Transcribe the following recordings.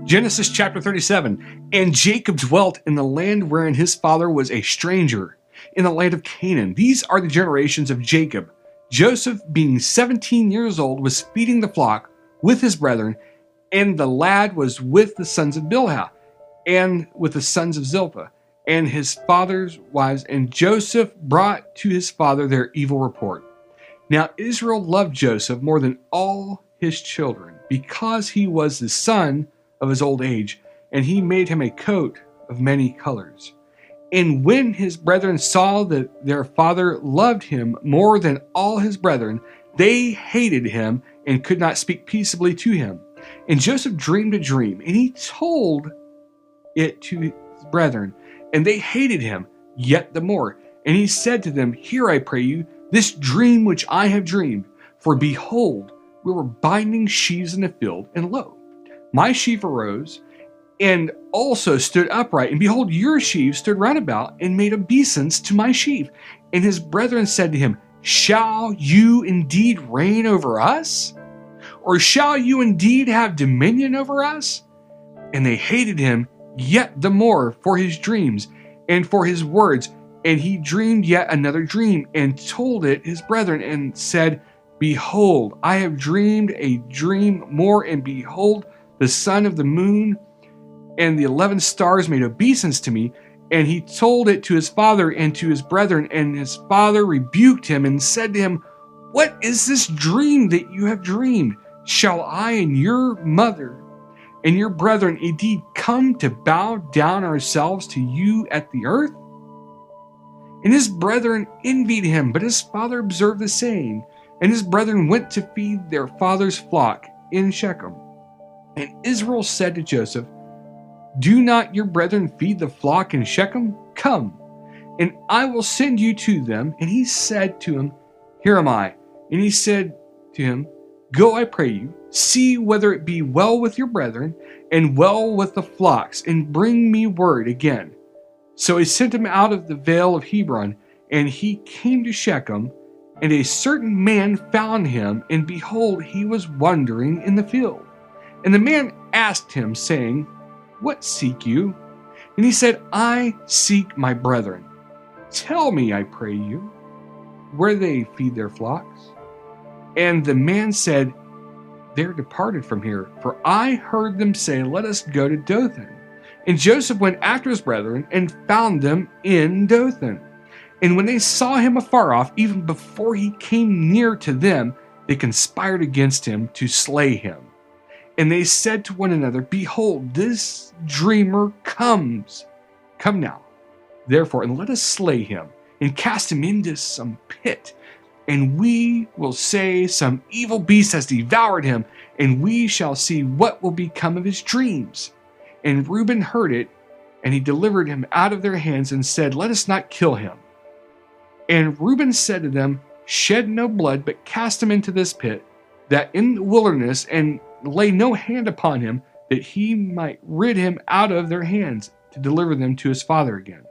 Genesis chapter 37. And Jacob dwelt in the land wherein his father was a stranger, in the land of Canaan. These are the generations of Jacob. Joseph, being 17 years old, was feeding the flock with his brethren, and the lad was with the sons of Bilhah, and with the sons of Zilpah, and his father's wives. And Joseph brought to his father their evil report. Now Israel loved Joseph more than all his children, because he was the son of his old age, and he made him a coat of many colors. And when his brethren saw that their father loved him more than all his brethren, they hated him and could not speak peaceably to him. And Joseph dreamed a dream, and he told it to his brethren, and they hated him yet the more. And he said to them, Hear, I pray you, this dream which I have dreamed. For behold, we were binding sheaves in the field, and lo, my sheaf arose, and also stood upright. And behold, your sheaves stood round about, and made obeisance to my sheaf. And his brethren said to him, Shall you indeed reign over us? Or shall you indeed have dominion over us? And they hated him yet the more for his dreams and for his words. And he dreamed yet another dream, and told it his brethren, and said, Behold, I have dreamed a dream more, and behold, the sun of the moon and the 11 stars made obeisance to me. And he told it to his father and to his brethren, and his father rebuked him and said to him, What is this dream that you have dreamed? Shall I and your mother and your brethren indeed come to bow down ourselves to you at the earth? And his brethren envied him, but his father observed the saying. And his brethren went to feed their father's flock in Shechem. And Israel said to Joseph, Do not your brethren feed the flock in Shechem? Come, and I will send you to them. And he said to him, Here am I. And he said to him, Go, I pray you, see whether it be well with your brethren, and well with the flocks, and bring me word again. So he sent him out of the vale of Hebron, and he came to Shechem, and a certain man found him, and behold, he was wandering in the field. And the man asked him, saying, What seek you? And he said, I seek my brethren. Tell me, I pray you, where they feed their flocks. And the man said, They're departed from here, for I heard them say, Let us go to Dothan. And Joseph went after his brethren, and found them in Dothan. And when they saw him afar off, even before he came near to them, they conspired against him to slay him. And they said to one another, Behold, this dreamer comes. Come now, therefore, and let us slay him, and cast him into some pit. And we will say, Some evil beast has devoured him, and we shall see what will become of his dreams. And Reuben heard it, and he delivered him out of their hands, and said, Let us not kill him. And Reuben said to them, Shed no blood, but cast him into this pit, that in the wilderness, and lay no hand upon him, that he might rid him out of their hands, to deliver them to his father again.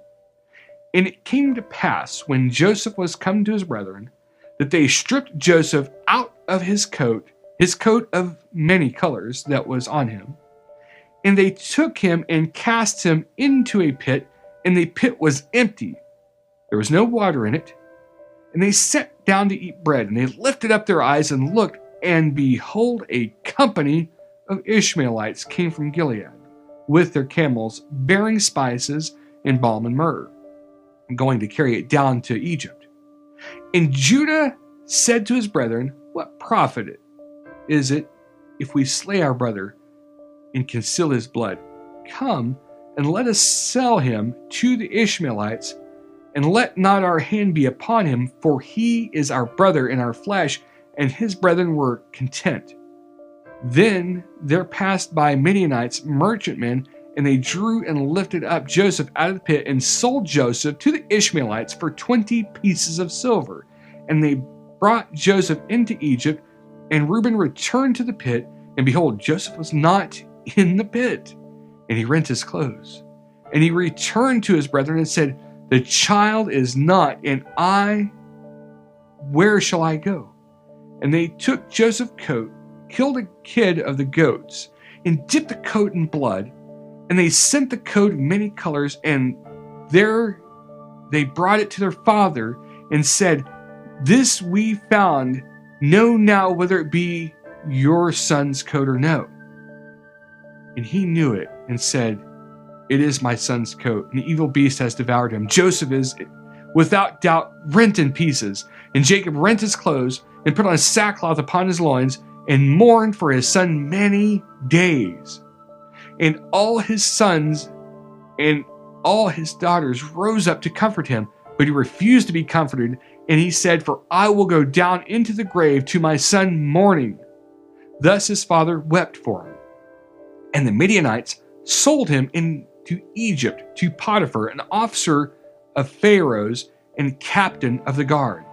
And it came to pass, when Joseph was come to his brethren, that they stripped Joseph out of his coat of many colors that was on him, and they took him and cast him into a pit, and the pit was empty. There was no water in it. And they sat down to eat bread, and they lifted up their eyes and looked, and behold, a company of Ishmaelites came from Gilead, with their camels, bearing spices and balm and myrrh, going to carry it down to Egypt. And Judah said to his brethren, What profit is it if we slay our brother and conceal his blood? Come, and let us sell him to the Ishmaelites, and let not our hand be upon him, for he is our brother in our flesh. And his brethren were content. Then there passed by Midianites, merchantmen, and they drew and lifted up Joseph out of the pit, and sold Joseph to the Ishmaelites for 20 pieces of silver. And they brought Joseph into Egypt, and Reuben returned to the pit, and behold, Joseph was not in the pit. And he rent his clothes. And he returned to his brethren and said, The child is not, and where shall I go? And they took Joseph's coat, killed a kid of the goats, and dipped the coat in blood. And they sent the coat of many colors, and there they brought it to their father and said, "This we found. Know now whether it be your son's coat or no." And he knew it and said, "It is my son's coat. An evil beast has devoured him. Joseph is, without doubt, rent in pieces." And Jacob rent his clothes and put on sackcloth upon his loins and mourned for his son many days. And all his sons and all his daughters rose up to comfort him, but he refused to be comforted. And he said, "For I will go down into the grave to my son mourning." Thus his father wept for him. And the Midianites sold him into Egypt to Potiphar, an officer of Pharaoh's and captain of the guard.